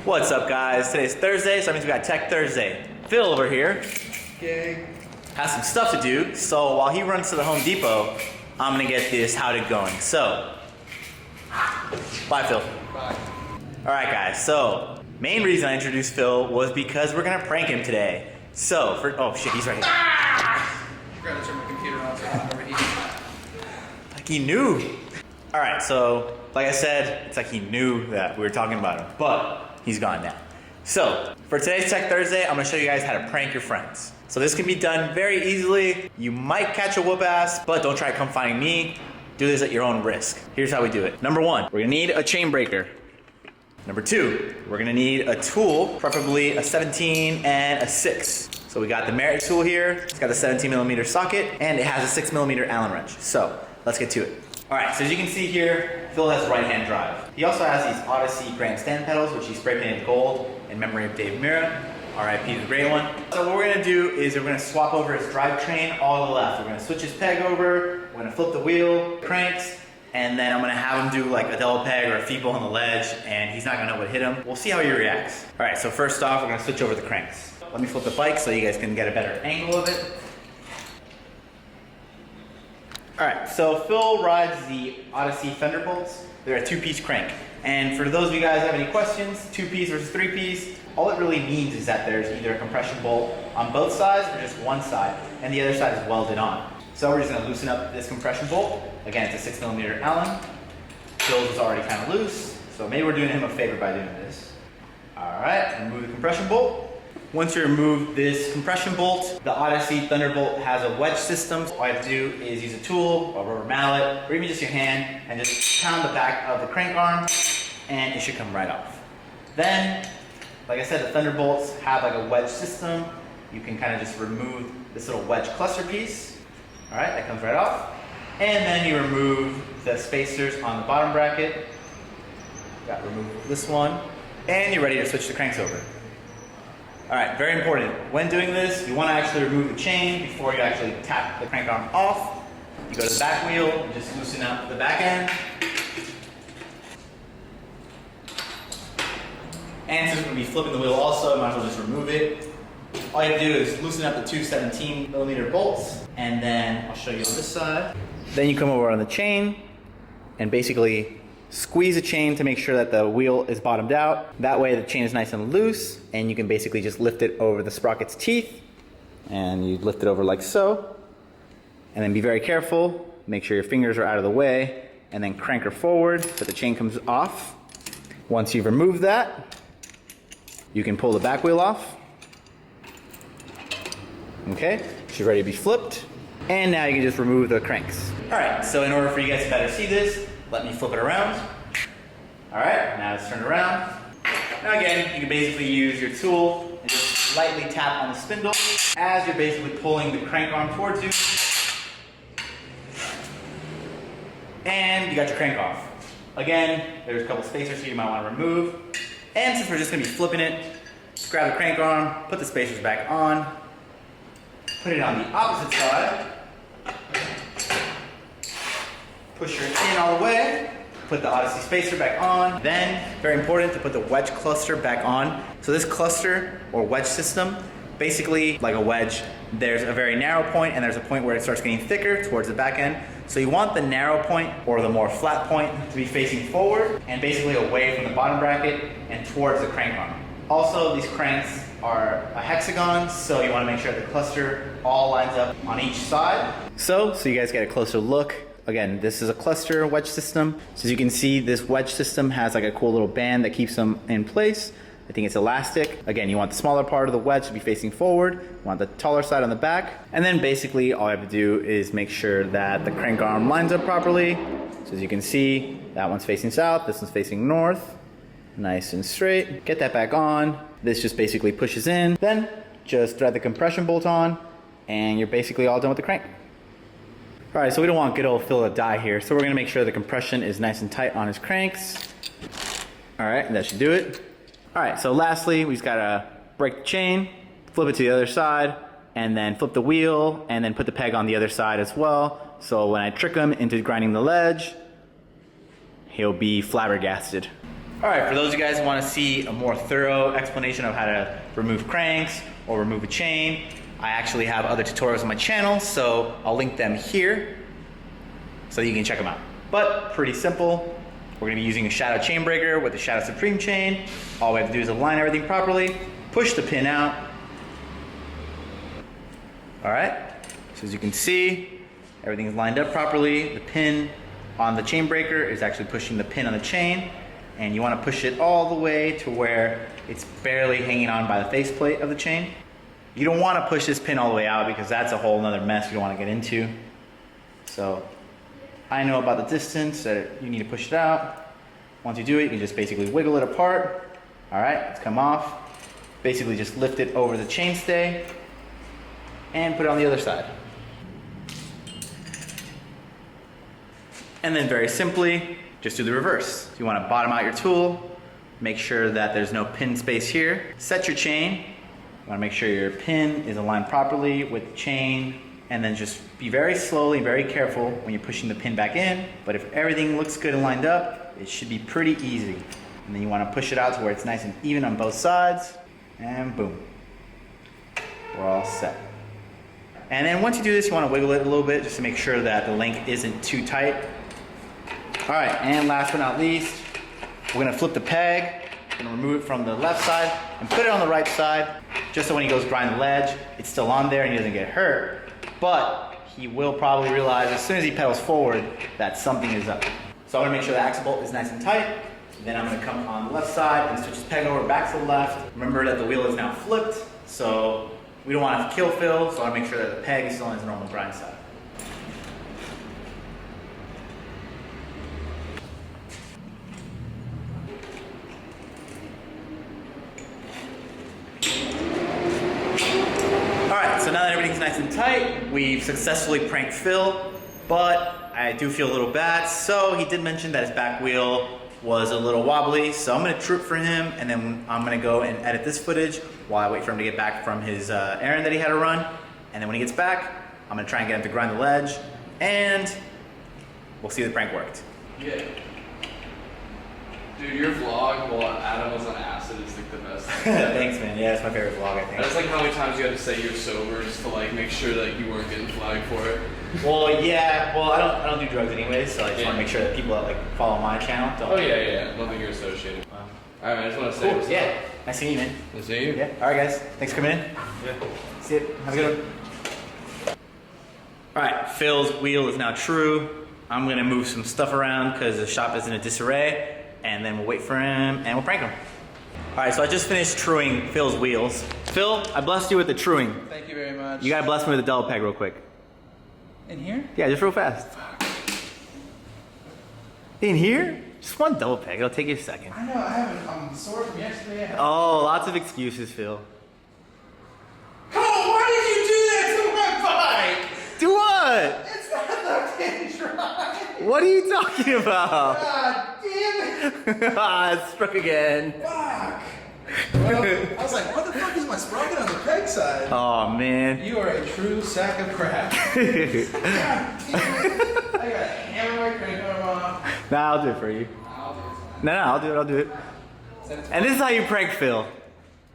What's up, guys? Today's Thursday, so that means we got Tech Thursday. Phil over here has some stuff to do, so while he runs to the Home Depot, I'm gonna get this how'd going. So, bye, Phil. Bye. All right, guys. So, main reason I introduced Phil was because we're gonna prank him today. So, oh shit, he's right here. I forgot to turn my computer on so I'm overheating. Like he knew. All right, so like I said, it's like he knew that we were talking about him, but he's gone now. So, for today's Tech Thursday, I'm gonna show you guys how to prank your friends. So this can be done very easily. You might catch a whoop ass, but don't try to come finding me. Do this at your own risk. Here's how we do it. Number one, we're gonna need a chain breaker. Number two, we're gonna need a tool, preferably a 17 and a 6. So we got the Merit tool here. It's got a 17mm socket, and it has a 6mm Allen wrench. So, let's get to it. All right, so as you can see here, Phil has right-hand drive. He also has these Odyssey grandstand pedals, which he spray painted gold in memory of Dave Mira. R.I.P. the great one. So what we're gonna do is we're gonna swap over his drivetrain all to the left. We're gonna switch his peg over, we're gonna flip the wheel, cranks, and then I'm gonna have him do like a double peg or a feeble on the ledge, and he's not gonna know what hit him. We'll see how he reacts. All right, so first off, we're gonna switch over the cranks. Let me flip the bike so you guys can get a better angle of it. All right, so Phil rides the Odyssey Thunderbolts. They're a 2-piece crank. And for those of you guys who have any questions, 2-piece versus 3-piece, all it really means is that there's either a compression bolt on both sides or just one side, and the other side is welded on. So we're just gonna loosen up this compression bolt. Again, it's a 6mm Allen. Phil's is already kind of loose, so maybe we're doing him a favor by doing this. All right, remove the compression bolt. Once you remove this compression bolt, the Odyssey Thunderbolt has a wedge system. All you have to do is use a tool, a rubber mallet, or even just your hand, and just pound the back of the crank arm, and it should come right off. Then, like I said, the Thunderbolts have like a wedge system. You can kind of just remove this little wedge cluster piece. All right, that comes right off. And then you remove the spacers on the bottom bracket. Got to remove this one. And you're ready to switch the cranks over. All right, very important. When doing this, you want to actually remove the chain before you actually tap the crank arm off. You go to the back wheel and just loosen up the back end. And since we're going to be flipping the wheel also, you might as well just remove it. All you have to do is loosen up the two 17mm bolts, and then I'll show you on this side. Then you come over on the chain and basically squeeze the chain to make sure that the wheel is bottomed out. That way the chain is nice and loose, and you can basically just lift it over the sprocket's teeth, and you lift it over like so. And then be very careful, make sure your fingers are out of the way, and then crank her forward so the chain comes off. Once you've removed that, you can pull the back wheel off. Okay, she's ready to be flipped. And now you can just remove the cranks. All right, so in order for you guys to better see this, let me flip it around. All right, now it's turned around. Now again, you can basically use your tool and just lightly tap on the spindle as you're basically pulling the crank arm towards you. And you got your crank off. Again, there's a couple spacers here you might want to remove. And since we're just going to be flipping it, grab the crank arm, put the spacers back on, put it on the opposite side, push her in all the way, put the Odyssey spacer back on. Then, very important to put the wedge cluster back on. So this cluster or wedge system, basically like a wedge, there's a very narrow point and there's a point where it starts getting thicker towards the back end. So you want the narrow point or the more flat point to be facing forward and basically away from the bottom bracket and towards the crank arm. Also, these cranks are a hexagon, so you want to make sure the cluster all lines up on each side. So you guys get a closer look. Again, this is a cluster wedge system. So as you can see, this wedge system has like a cool little band that keeps them in place. I think it's elastic. Again, you want the smaller part of the wedge to be facing forward. You want the taller side on the back. And then basically all you have to do is make sure that the crank arm lines up properly. So as you can see, that one's facing south, this one's facing north. Nice and straight. Get that back on. This just basically pushes in. Then just thread the compression bolt on and you're basically all done with the crank. All right, so we don't want good old Phil to die here. So we're gonna make sure the compression is nice and tight on his cranks. All right, that should do it. All right, so lastly, we just gotta break the chain, flip it to the other side, and then flip the wheel, and then put the peg on the other side as well. So when I trick him into grinding the ledge, he'll be flabbergasted. All right, for those of you guys who want to see a more thorough explanation of how to remove cranks or remove a chain, I actually have other tutorials on my channel, so I'll link them here so you can check them out. But pretty simple. We're gonna be using a Shadow chain breaker with the Shadow Supreme chain. All we have to do is align everything properly, push the pin out. All right, so as you can see, everything's lined up properly. The pin on the chain breaker is actually pushing the pin on the chain, and you wanna push it all the way to where it's barely hanging on by the faceplate of the chain. You don't wanna push this pin all the way out because that's a whole nother mess you don't wanna get into. So I know about the distance that you need to push it out. Once you do it, you can just basically wiggle it apart. All right, it's come off. Basically just lift it over the chainstay and put it on the other side. And then very simply, just do the reverse. You wanna bottom out your tool, make sure that there's no pin space here. Set your chain. You wanna make sure your pin is aligned properly with the chain, and then just be very slowly, very careful when you're pushing the pin back in. But if everything looks good and lined up, it should be pretty easy. And then you wanna push it out to where it's nice and even on both sides, and boom. We're all set. And then once you do this, you wanna wiggle it a little bit just to make sure that the length isn't too tight. All right, and last but not least, we're gonna flip the peg. We're gonna remove it from the left side and put it on the right side, just so when he goes grind the ledge, it's still on there and he doesn't get hurt. But he will probably realize as soon as he pedals forward that something is up. So I'm gonna make sure the axle bolt is nice and tight. Then I'm gonna come on the left side and switch his peg over back to the left. Remember that the wheel is now flipped, so we don't want to kill Phil, so I wanna make sure that the peg is still on his normal grind side. So now that everything's nice and tight, we've successfully pranked Phil, but I do feel a little bad. So he did mention that his back wheel was a little wobbly, so I'm gonna trip for him, and then I'm gonna go and edit this footage while I wait for him to get back from his errand that he had to run. And then when he gets back, I'm gonna try and get him to grind the ledge, and we'll see if the prank worked. Yeah. Dude, your vlog while Adam was on acid is like the best thing. Thanks, man. Yeah, it's my favorite vlog, I think. I just like how many times you had to say you're sober just to like make sure that you weren't getting flagged for it. Well, yeah. Well, I don't do drugs anyways, so I just want to make sure that people that like follow my channel don't. Oh yeah. Nothing you're associated. All right, man. I just want to say. Cool. Yeah. Nice seeing you, man. Nice seeing you. Yeah. All right, guys. Thanks for coming in. Yeah. See you. Have a good one. All right. Phil's wheel is now true. I'm gonna move some stuff around because the shop is in a disarray. And then we'll wait for him and we'll prank him. All right, so I just finished truing Phil's wheels. Phil, I blessed you with the truing. Thank you very much. You gotta bless me with a double peg real quick. In here? Yeah, just real fast. In here? Just one double peg, it'll take you a second. I know, I'm sore from yesterday. Oh, lots of excuses, Phil. Oh, why did you do that to my bike? Do what? It's not left-hand drive. What are you talking about? God damn it. Ah, it struck again. Fuck. Well, I was like, what the fuck is my sprocket on the peg side? Oh, man. You are a true sack of crap. God damn it. I gotta hammer my crank arm off. Nah, I'll do it for you. I'll do it. No, I'll do it. And this is how you prank Phil.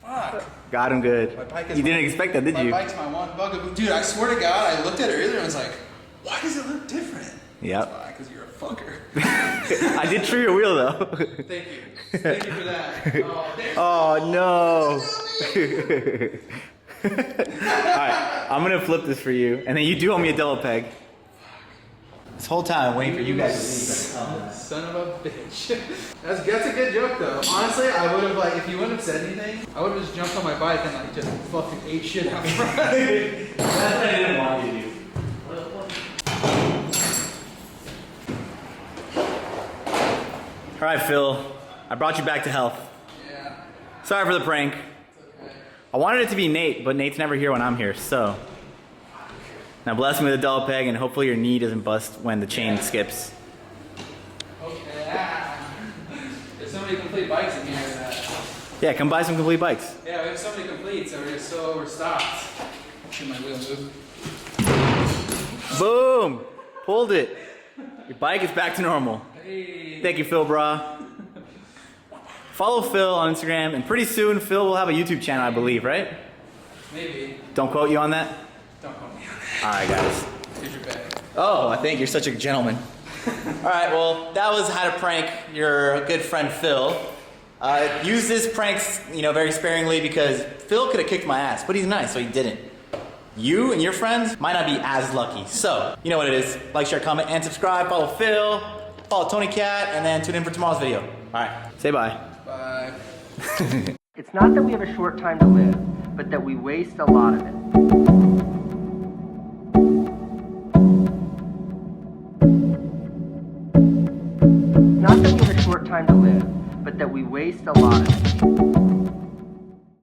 Fuck. Got him good. My bike is You didn't expect that, did you? My bike's my one bugaboo. Dude, I swear to God, I looked at it earlier and was like, why does it look different? Yep. Why? Because you're a fucker. I did true your wheel though. Thank you. Thank you for that. Oh no. Alright, I'm gonna flip this for you, and then you do owe me a double peg. This whole time I'm waiting for you guys to leave. Son of a bitch. That's a good joke though. Honestly, I would have like, if you wouldn't have said anything, I would have just jumped on my bike and like just fucking ate shit out front. That's what I didn't want you to do. Alright, Phil. I brought you back to health. Yeah. Sorry for the prank. It's okay. I wanted it to be Nate, but Nate's never here when I'm here, so. Now bless me with a double peg, and hopefully your knee doesn't bust when the chain skips. Okay. There's so many complete bikes in here that. Yeah, come buy some complete bikes. Yeah, we have so many complete, so we're just so overstocked. Should my wheel move? Boom! Pulled it. Your bike is back to normal. Hey. Thank you, Phil, brah. Follow Phil on Instagram, and pretty soon Phil will have a YouTube channel, I believe, right? Maybe. Don't quote you on that? Don't call me on that. All right, guys. Here's your bag. Oh, I think you're such a gentleman. All right, well, that was how to prank your good friend Phil. Use this pranks, very sparingly because Phil could have kicked my ass, but he's nice, so he didn't. You and your friends might not be as lucky. So, you know what it is. Like, share, comment, and subscribe. Follow Phil, follow Tony Cat, and then tune in for tomorrow's video. All right, say bye. Bye. It's not that we have a short time to live, but that we waste a lot of it. Not that we have a short time to live, but that we waste a lot of it.